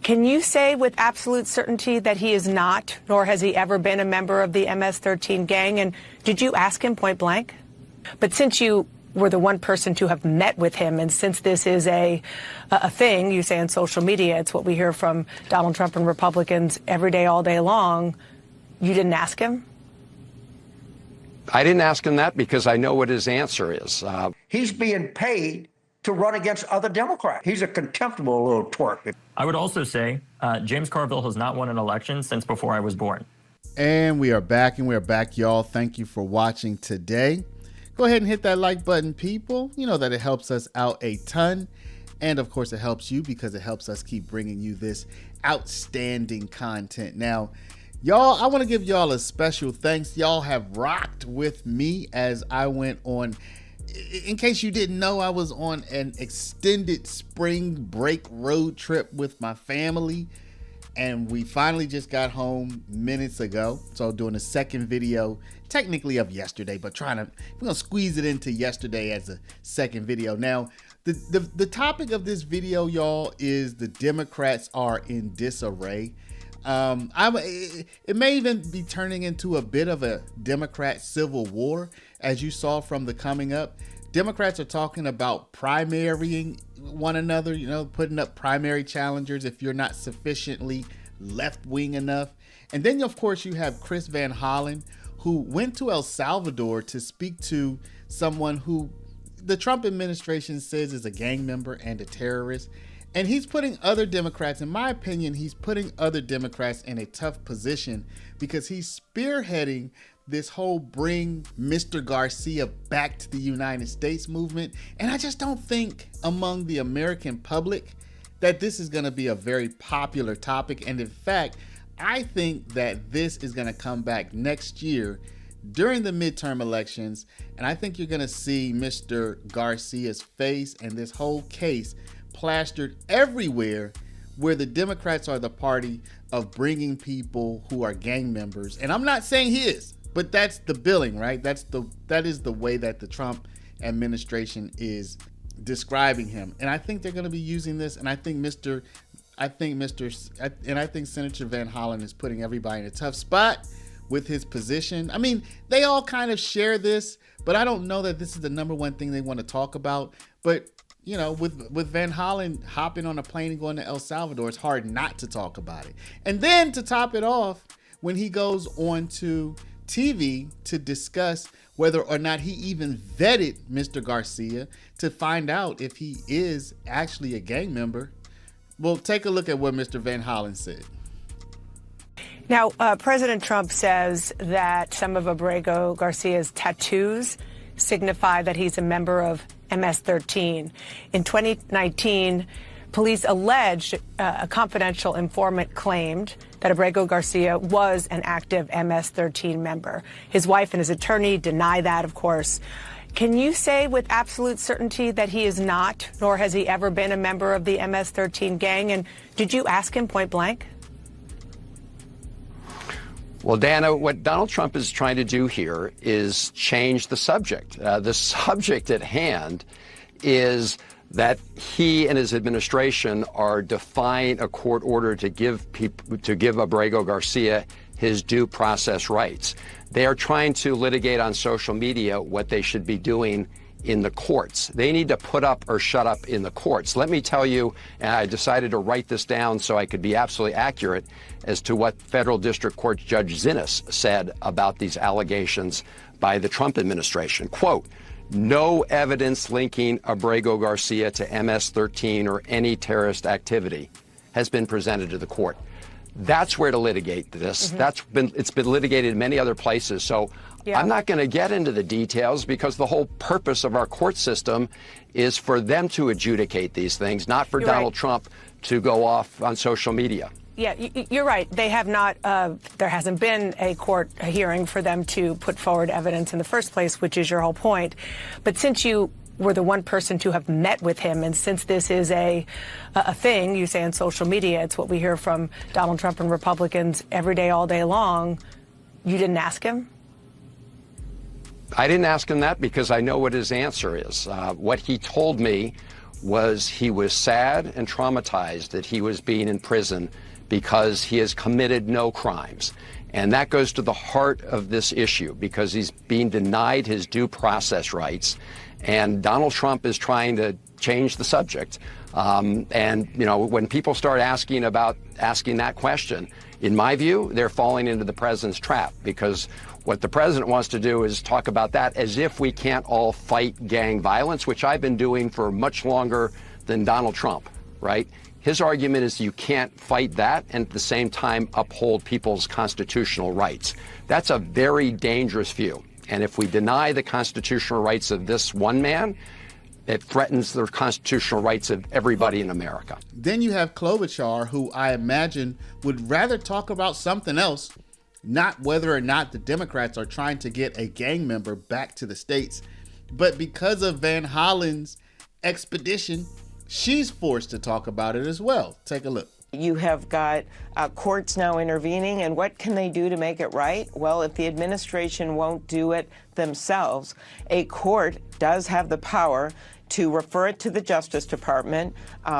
Can you say with absolute certainty that he is not, nor has he ever been a member of the MS-13 gang? And did you ask him point blank? But since you were the one person to have met with him, and since this is a thing, you say on social media, it's what we hear from Donald Trump and Republicans every day, all day long, you didn't ask him? I didn't ask him that because I know what his answer is. He's being paid to run against other Democrats. He's a contemptible little twerp. I would also say James Carville has not won an election since before I was born. And we are back, y'all. Thank you for watching today. Go ahead and hit that like button, people. You know that it helps us out a ton. And of course, it helps you because it helps us keep bringing you this outstanding content. Now, y'all, I want to give y'all a special thanks. Y'all have rocked with me as I went on. In case you didn't know, I was on an extended spring break road trip with my family, and we finally just got home minutes ago. So doing a second video, technically of yesterday, but we're gonna squeeze it into yesterday as a second video. Now, the topic of this video, y'all, is the Democrats are in disarray. It may even be turning into a bit of a Democrat civil war, as you saw from the coming up. Democrats are talking about primarying one another, putting up primary challengers if you're not sufficiently left-wing enough. And then, of course, you have Chris Van Hollen, who went to El Salvador to speak to someone who the Trump administration says is a gang member and a terrorist. And he's putting other Democrats, in my opinion, he's putting other Democrats in a tough position because he's spearheading this whole bring Mr. Garcia back to the United States movement. And I just don't think among the American public that this is going to be a very popular topic. And in fact, I think that this is going to come back next year during the midterm elections. And I think you're going to see Mr. Garcia's face and this whole case plastered everywhere where the Democrats are the party of bringing people who are gang members. And I'm not saying he is, but that's the billing, right? That is the way that the Trump administration is describing him. And I think they're going to be using this. And I think Senator Van Hollen is putting everybody in a tough spot with his position. I mean, they all kind of share this, but I don't know that this is the number one thing they want to talk about. But with Van Hollen hopping on a plane and going to El Salvador, it's hard not to talk about it. And then to top it off, when he goes on to TV to discuss whether or not he even vetted Mr. Garcia to find out if he is actually a gang member. Well, take a look at what Mr. Van Hollen said. Now, President Trump says that some of Abrego Garcia's tattoos signify that he's a member of MS-13. In 2019, police alleged a confidential informant claimed that Abrego Garcia was an active MS-13 member. His wife and his attorney deny that, of course. Can you say with absolute certainty that he is not, nor has he ever been a member of the MS-13 gang? And did you ask him point blank? Well, Dana, what Donald Trump is trying to do here is change the subject. The subject at hand is that he and his administration are defying a court order to give Abrego Garcia his due process rights. They are trying to litigate on social media what they should be doing in the courts. They need to put up or shut up in the courts. Let me tell you, and I decided to write this down so I could be absolutely accurate as to what Federal District Court Judge Zinnes said about these allegations by the Trump administration. Quote, "No evidence linking Abrego Garcia to MS-13 or any terrorist activity has been presented to the court." That's where to litigate this. It's been litigated in many other places. So I'm not going to get into the details because the whole purpose of our court system is for them to adjudicate these things, not for Donald Trump to go off on social media. Yeah, you're right. They have not, there hasn't been a court hearing for them to put forward evidence in the first place, which is your whole point. But since you were the one person to have met with him, and since this is a thing, you say on social media, it's what we hear from Donald Trump and Republicans every day, all day long, you didn't ask him? I didn't ask him that because I know what his answer is. What he told me was he was sad and traumatized that he was being in prison because he has committed no crimes. And that goes to the heart of this issue, because he's being denied his due process rights. And Donald Trump is trying to change the subject. And, you know, when people start asking that question, in my view, they're falling into the president's trap, because what the president wants to do is talk about that as if we can't all fight gang violence, which I've been doing for much longer than Donald Trump, right? His argument is you can't fight that and at the same time uphold people's constitutional rights. That's a very dangerous view. And if we deny the constitutional rights of this one man, it threatens the constitutional rights of everybody in America. Then you have Klobuchar, who I imagine would rather talk about something else, not whether or not the Democrats are trying to get a gang member back to the states. But because of Van Hollen's expedition, she's forced to talk about it as well. Take a look. You have got courts now intervening, and what can they do to make it right? Well, if the administration won't do it themselves, a court does have the power to refer it to the Justice Department,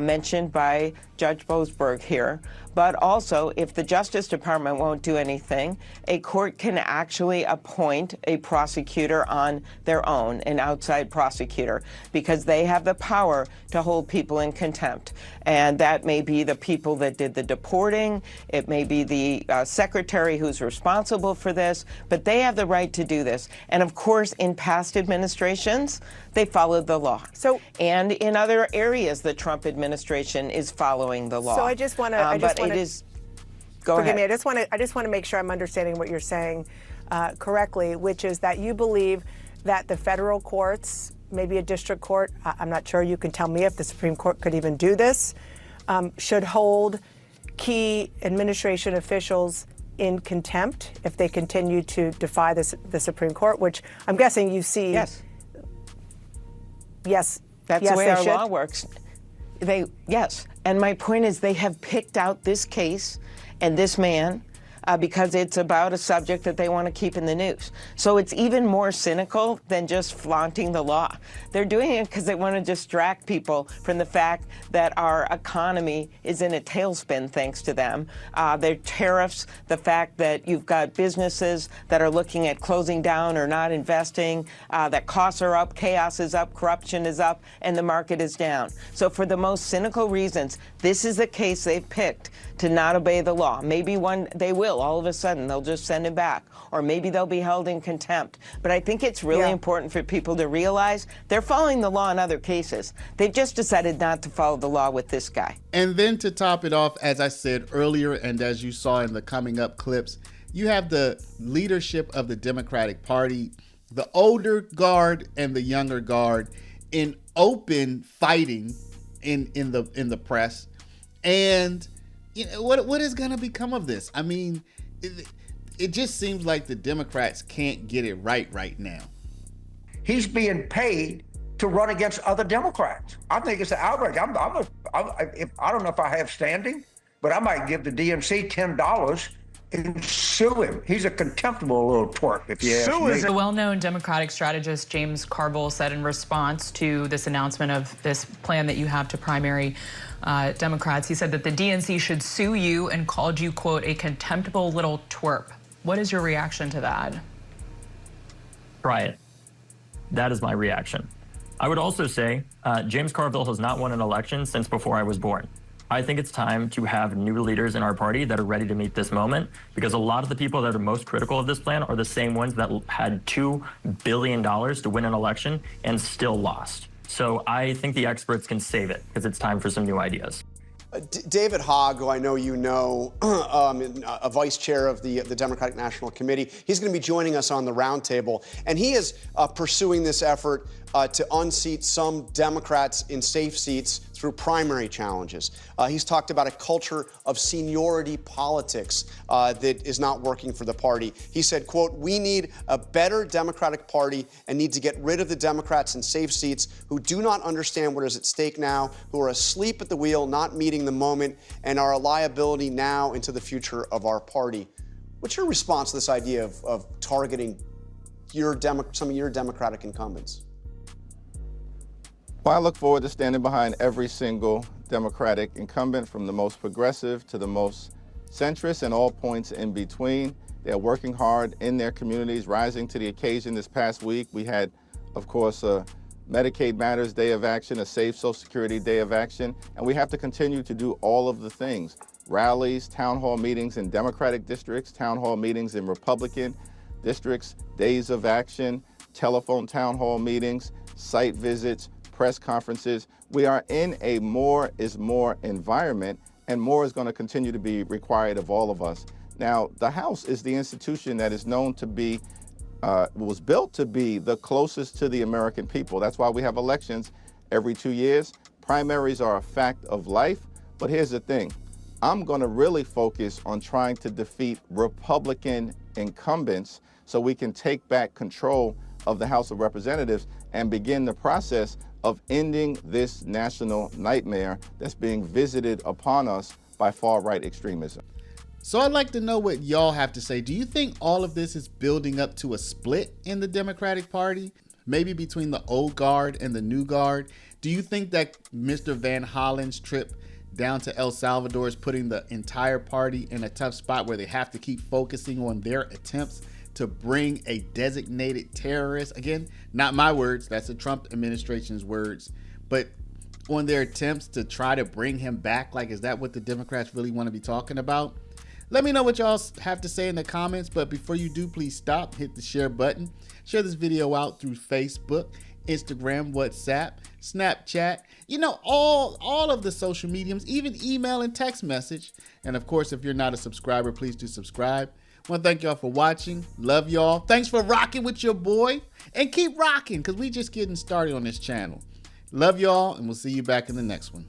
mentioned by Judge Boasberg here. But also, if the Justice Department won't do anything, a court can actually appoint a prosecutor on their own, an outside prosecutor, because they have the power to hold people in contempt. And that may be the people that did the deporting. It may be the secretary who's responsible for this, but they have the right to do this. And of course, in past administrations, they followed the law. And in other areas, the Trump administration is following the law. So I just want to, Go ahead. Forgive me. I just want to make sure I'm understanding what you're saying correctly, which is that you believe that the federal courts, maybe a district court, I'm not sure, you can tell me if the Supreme Court could even do this, should hold key administration officials in contempt if they continue to defy the Supreme Court, which I'm guessing you see. Yes. Yes. That's yes, the way our should. law works. Yes. And my point is they have picked out this case and this man because it's about a subject that they want to keep in the news. So it's even more cynical than just flaunting the law. They're doing it because they want to distract people from the fact that our economy is in a tailspin thanks to them. Their tariffs, the fact that you've got businesses that are looking at closing down or not investing, that costs are up, chaos is up, corruption is up, and the market is down. So for the most cynical reasons, this is the case they've picked to not obey the law. Maybe one they will. All of a sudden, they'll just send him back. Or maybe they'll be held in contempt. But I think it's really important for people to realize they're following the law in other cases. They've just decided not to follow the law with this guy. And then to top it off, as I said earlier, and as you saw in the coming up clips, you have the leadership of the Democratic Party, the older guard and the younger guard, in open fighting in the press. And you know, what is going to become of this? I mean, it just seems like the Democrats can't get it right now. He's being paid to run against other Democrats. I think it's an outrage. I don't know if I have standing, but I might give the DNC $10 and sue him. He's a contemptible little twerp, if you ask me. The well-known Democratic strategist James Carville said in response to this announcement of this plan that you have to primary Democrats, he said that the DNC should sue you and called you, quote, a contemptible little twerp. What is your reaction to that? Try it. That is my reaction. I would also say James Carville has not won an election since before I was born. I think it's time to have new leaders in our party that are ready to meet this moment, because a lot of the people that are most critical of this plan are the same ones that had $2 billion to win an election and still lost. So I think the experts can save it, because it's time for some new ideas. David Hogg, who I know you know, a vice chair of the Democratic National Committee, he's going to be joining us on the roundtable, and he is pursuing this effort to unseat some Democrats in safe seats through primary challenges. He's talked about a culture of seniority politics that is not working for the party. He said, quote, "We need a better Democratic Party and need to get rid of the Democrats in safe seats who do not understand what is at stake now, who are asleep at the wheel, not meeting the moment, and are a liability now into the future of our party." What's your response to this idea of targeting some of your Democratic incumbents? Well, I look forward to standing behind every single Democratic incumbent, from the most progressive to the most centrist and all points in between. They're working hard in their communities, rising to the occasion. This past week, we had, of course, a Medicaid Matters Day of Action, a Save Social Security Day of Action, and we have to continue to do all of the things. Rallies, town hall meetings in Democratic districts, town hall meetings in Republican districts, days of action, telephone town hall meetings, site visits, press conferences. We are in a more is more environment, and more is going to continue to be required of all of us. Now, the House is the institution that is known to be, was built to be the closest to the American people. That's why we have elections every 2 years. Primaries are a fact of life, but here's the thing. I'm going to really focus on trying to defeat Republican incumbents so we can take back control of the House of Representatives and begin the process of ending this national nightmare that's being visited upon us by far-right extremism. So I'd like to know what y'all have to say. Do you think all of this is building up to a split in the Democratic Party? Maybe between the old guard and the new guard? Do you think that Mr. Van Hollen's trip down to El Salvador is putting the entire party in a tough spot where they have to keep focusing on their attempts to bring a designated terrorist? Again, not my words, that's the Trump administration's words, but on their attempts to try to bring him back. Like, is that what the Democrats really want to be talking about? Let me know what y'all have to say in the comments, but before you do, please stop, hit the share button, share this video out through Facebook, Instagram, WhatsApp, Snapchat, you know, all of the social mediums, even email and text message. And of course, if you're not a subscriber, please do subscribe. I want to thank y'all for watching. Love y'all. Thanks for rocking with your boy, and keep rocking, because we just getting started on this channel. Love y'all, and we'll see you back in the next one.